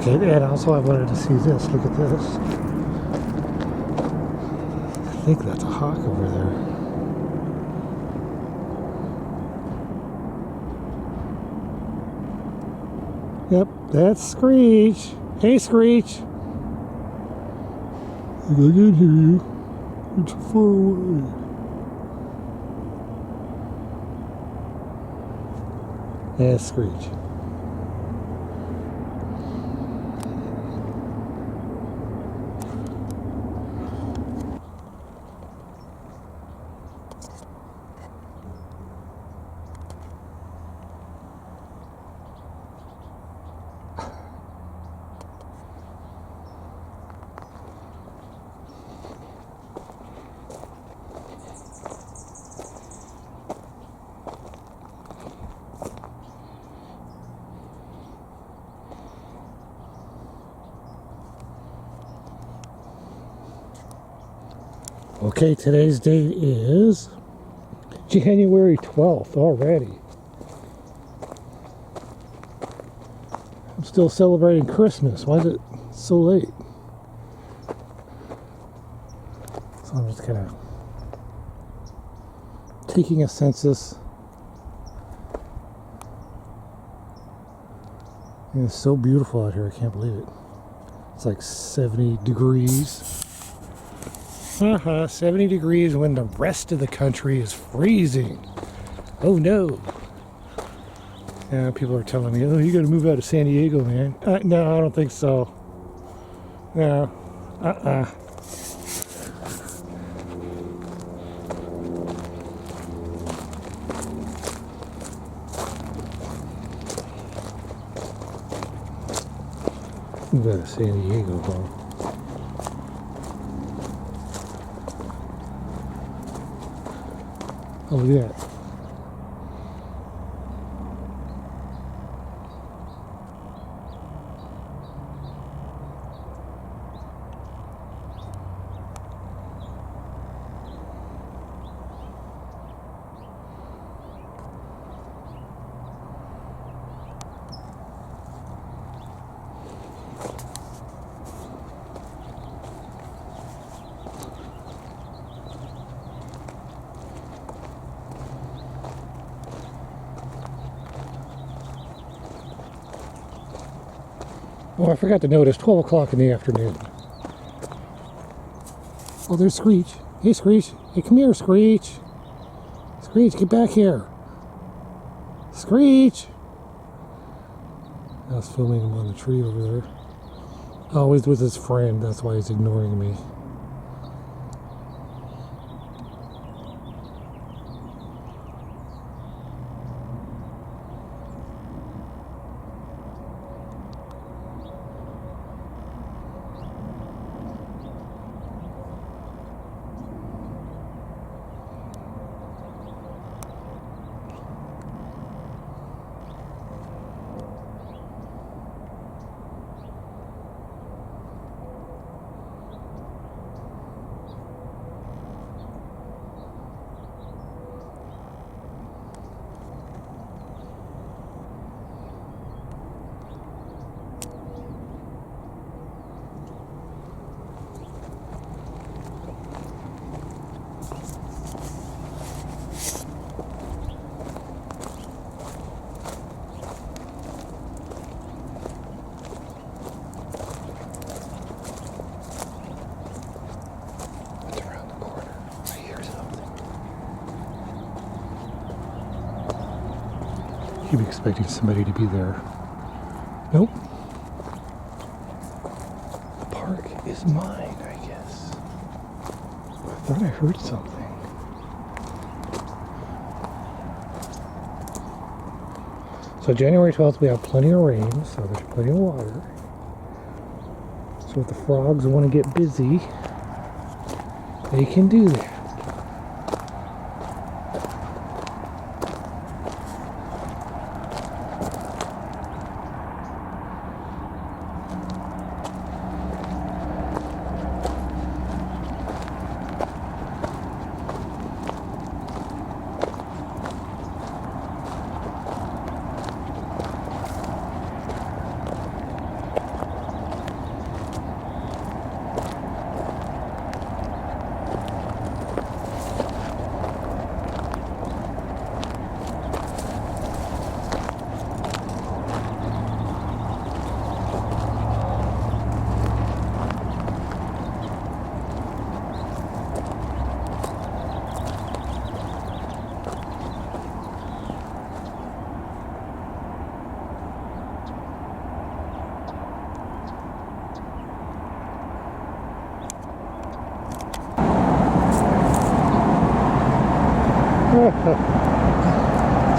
Okay, and also I wanted to see this. Look at this. I think that's a hawk over there. Yep, that's Screech. Hey, Screech. I can't hear you. You're too far away. That's Screech. Okay, today's date is January 12th already. I'm still celebrating Christmas. Why is it so late? So I'm just kind of taking a census. And it's so beautiful out here, I can't believe it. It's like 70 degrees. 70 degrees when the rest of the country is freezing. Oh no. Yeah, people are telling me, oh, you gotta move out of San Diego, man. No, I don't think so. No. Move out of San Diego, huh? Oh, look at that. Oh, I forgot to notice, 12 o'clock in the afternoon. Oh, there's Screech. Hey, Screech. Hey, come here, Screech. Screech, get back here. Screech! I was filming him on the tree over there. Oh, he's with his friend. That's why he's ignoring me. You'd be expecting somebody to be there. Nope. The park is mine, I guess. I thought I heard something. So January 12th, we have plenty of rain, so there's plenty of water. So if the frogs want to get busy, they can do that.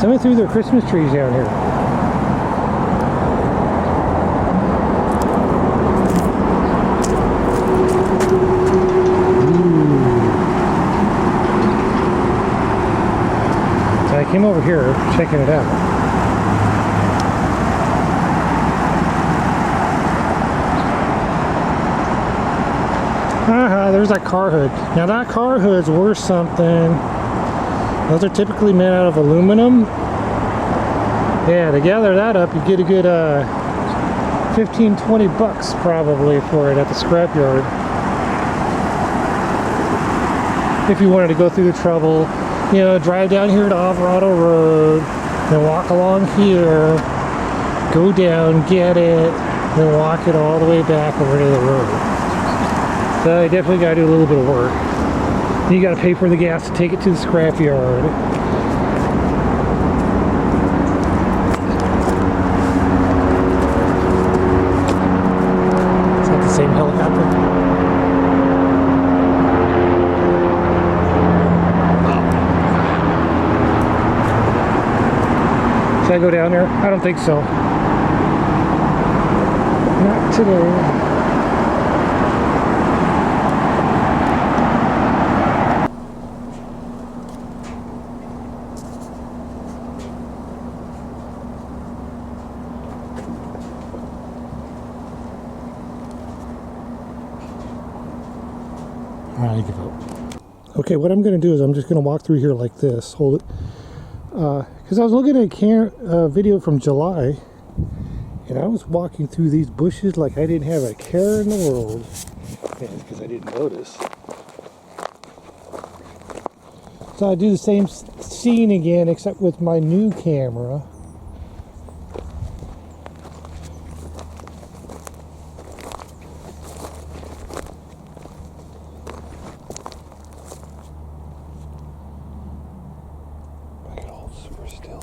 Someone threw their Christmas trees down here. So I came over here checking it out. There's that car hood. Now that car hood's worth something. Those are typically made out of aluminum. Yeah, to gather that up, you get a good 15-20 bucks probably for it at the scrapyard. If you wanted to go through the trouble, you know, drive down here to Alvarado Road, then walk along here, go down, get it, then walk it all the way back over to the road. So you definitely got to do a little bit of work. You got to pay for the gas to take it to the scrapyard. Is that the same helicopter? Should I go down there? I don't think so. Not today. I give up. Okay, what I'm going to do is I'm just going to walk through here like this. Hold it. Because I was looking at a video from July, and I was walking through these bushes like I didn't have a care in the world. Yeah, it's because I didn't notice. So I do the same scene again, except with my new camera. Still.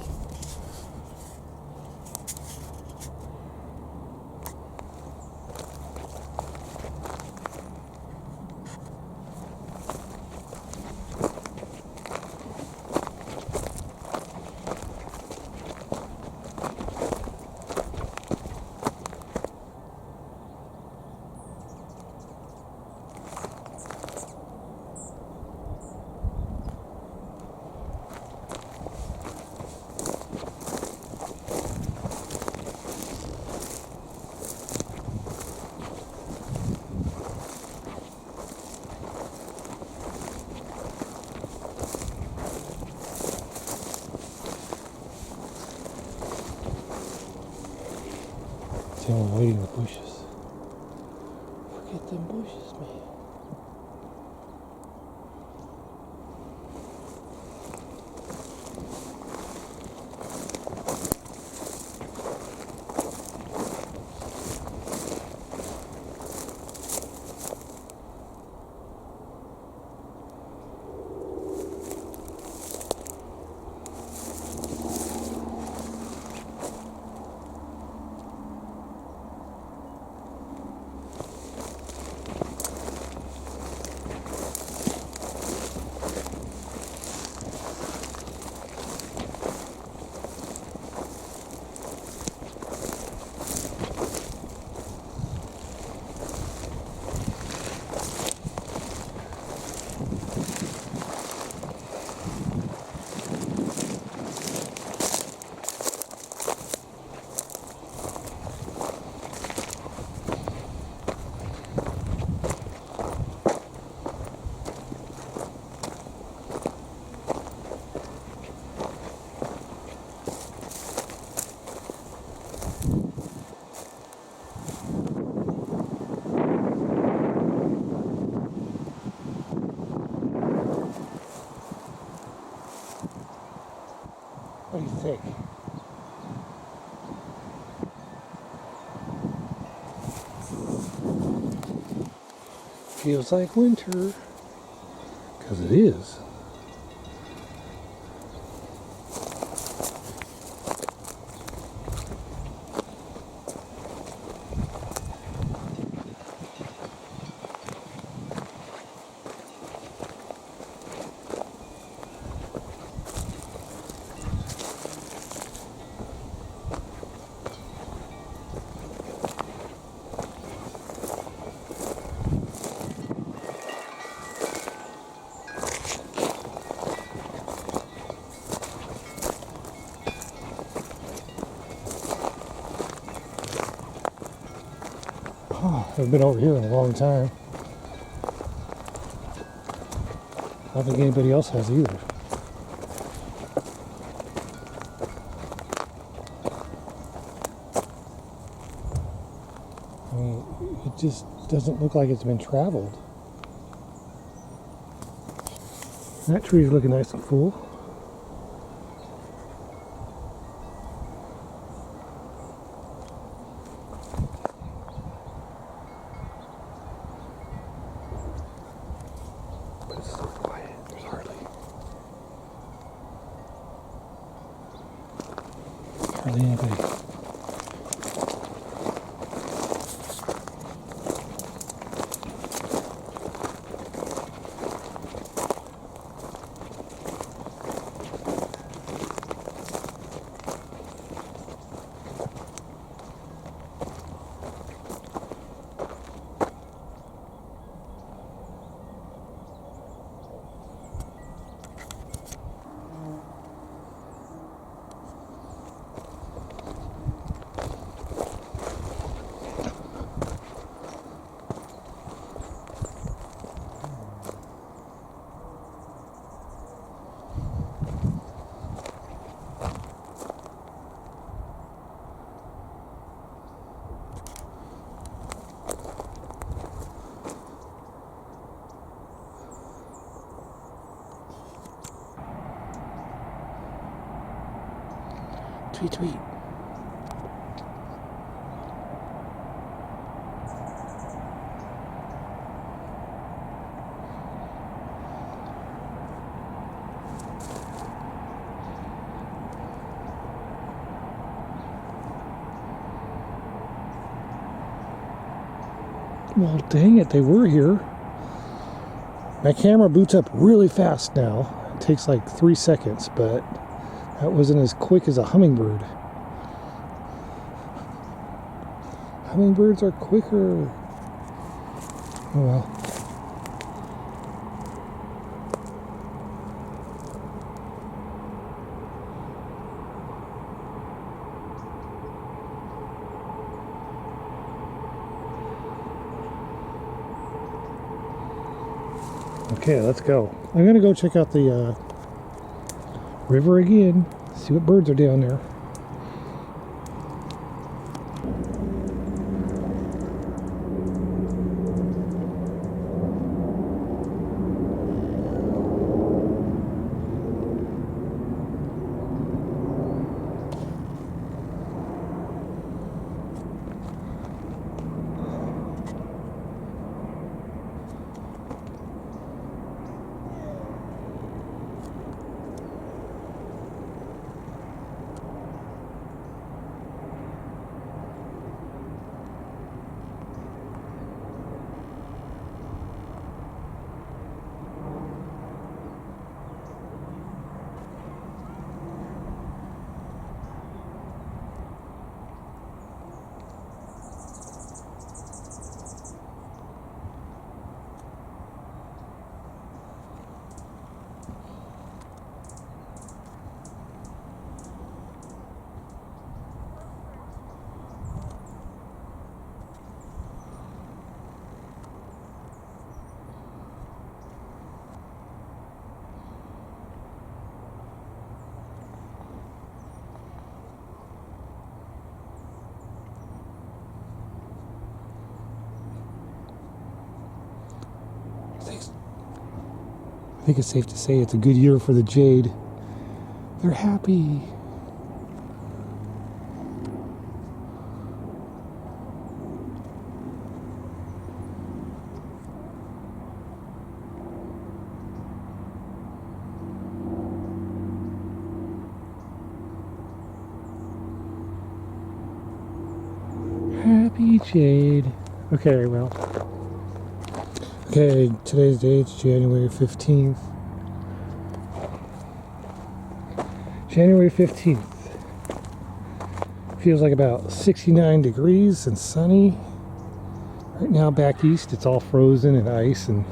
I'm waiting in the bushes. Forget them bushes, man. What do you think? Feels like winter, because it is. Haven't been over here in a long time. I don't think anybody else has either. I mean, it just doesn't look like it's been traveled. That tree's looking nice and full. But it's so quiet. There's hardly anybody. Tweet, tweet. Well, dang it, they were here. My camera boots up really fast now. It takes like 3 seconds, but that wasn't as quick as a hummingbird. Hummingbirds are quicker. Oh well. Okay, let's go. I'm gonna go check out the river again, see what birds are down there. I think it's safe to say it's a good year for the jade. They're happy. Happy jade. Okay, well. Okay, today's date is January 15th. January 15th. Feels like about 69 degrees and sunny. Right now back east it's all frozen and ice and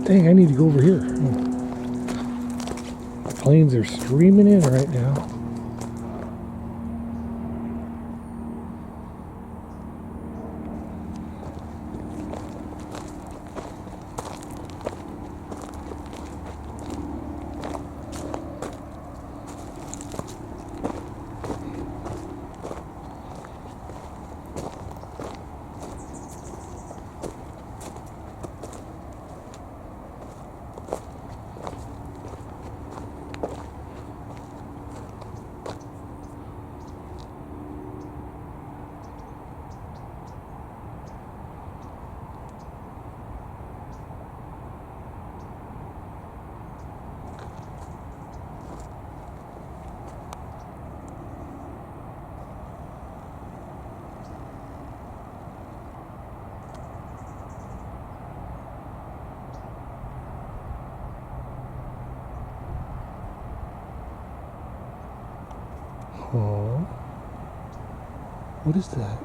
dang, I need to go over here. planes are streaming in right now. Oh, what is that?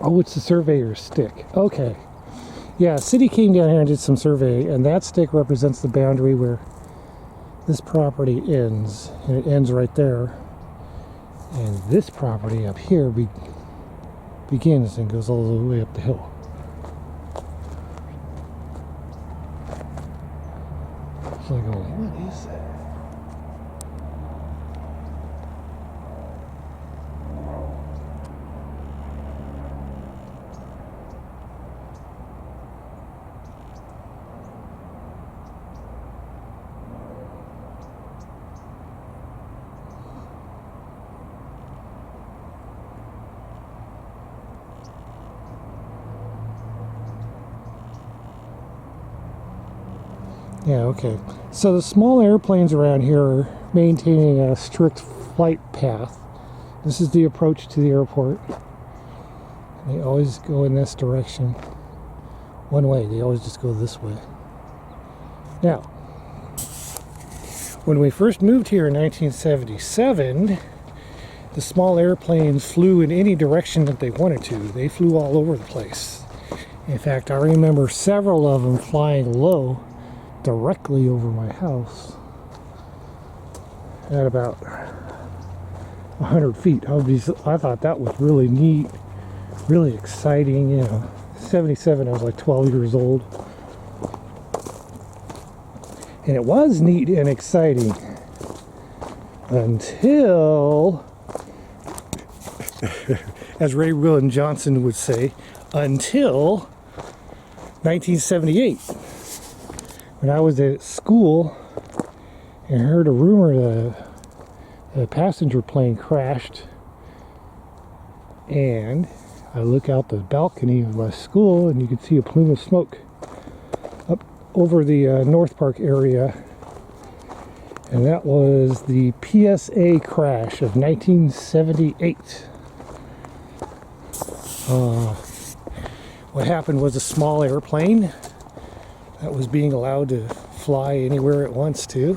Oh, it's the surveyor's stick. Okay. Yeah, city came down here and did some survey, and that stick represents the boundary where this property ends, and it ends right there. And this property up here begins and goes all the way up the hill. So I go, what is that? Yeah, okay. So the small airplanes around here are maintaining a strict flight path. This is the approach to the airport. They always go in this direction. One way, they always just go this way. Now, when we first moved here in 1977, the small airplanes flew in any direction that they wanted to. They flew all over the place. In fact, I remember several of them flying low directly over my house at about 100 feet. I thought that was really neat, really exciting. You know, 77, I was like 12 years old. And it was neat and exciting until, as Ray William Johnson would say, until 1978. When I was at school and heard a rumor that a passenger plane crashed, and I look out the balcony of my school and you could see a plume of smoke up over the North Park area, and that was the PSA crash of 1978. What happened was a small airplane that was being allowed to fly anywhere it wants to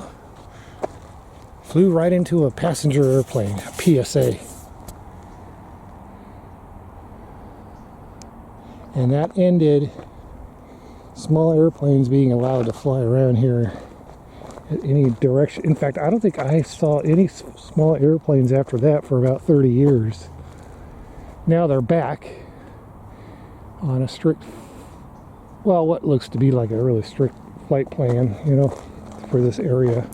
flew right into a passenger airplane, a PSA. And that ended small airplanes being allowed to fly around here at any direction. In fact, I don't think I saw any small airplanes after that for about 30 years. Now they're back on a strict, well, what looks to be like a really strict flight plan, you know, for this area.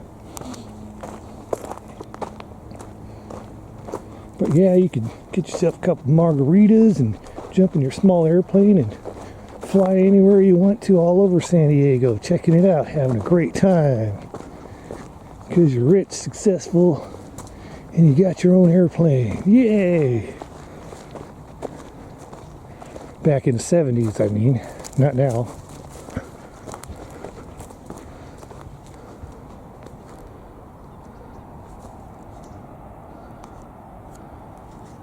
But yeah, you could get yourself a couple margaritas and jump in your small airplane and fly anywhere you want to all over San Diego, checking it out, having a great time. Because you're rich, successful, and you got your own airplane. Yay! Back in the 70s, I mean. Not now.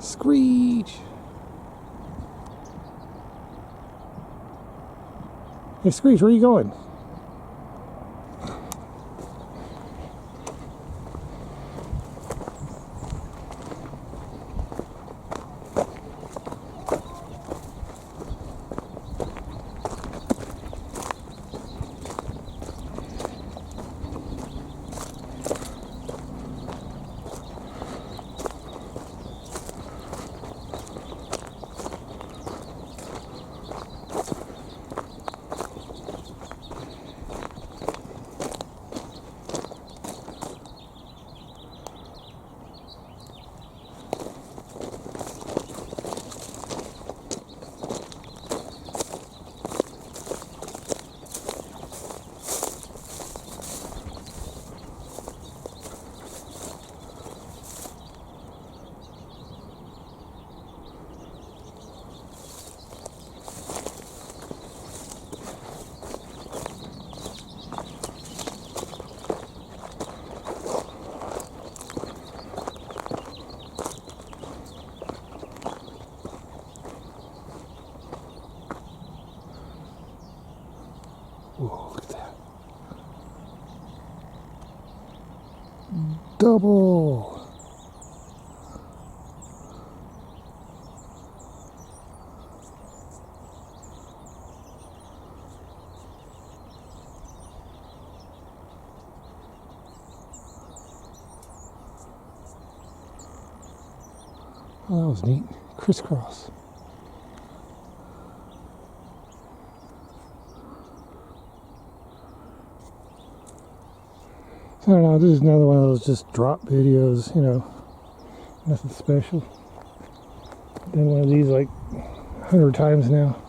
Screech! Hey, Screech, where are you going? Whoa, look at that. Double. Oh, that was neat. Crisscross. I don't know, this is another one of those just drop videos, you know, nothing special. Done one of these like 100 times now.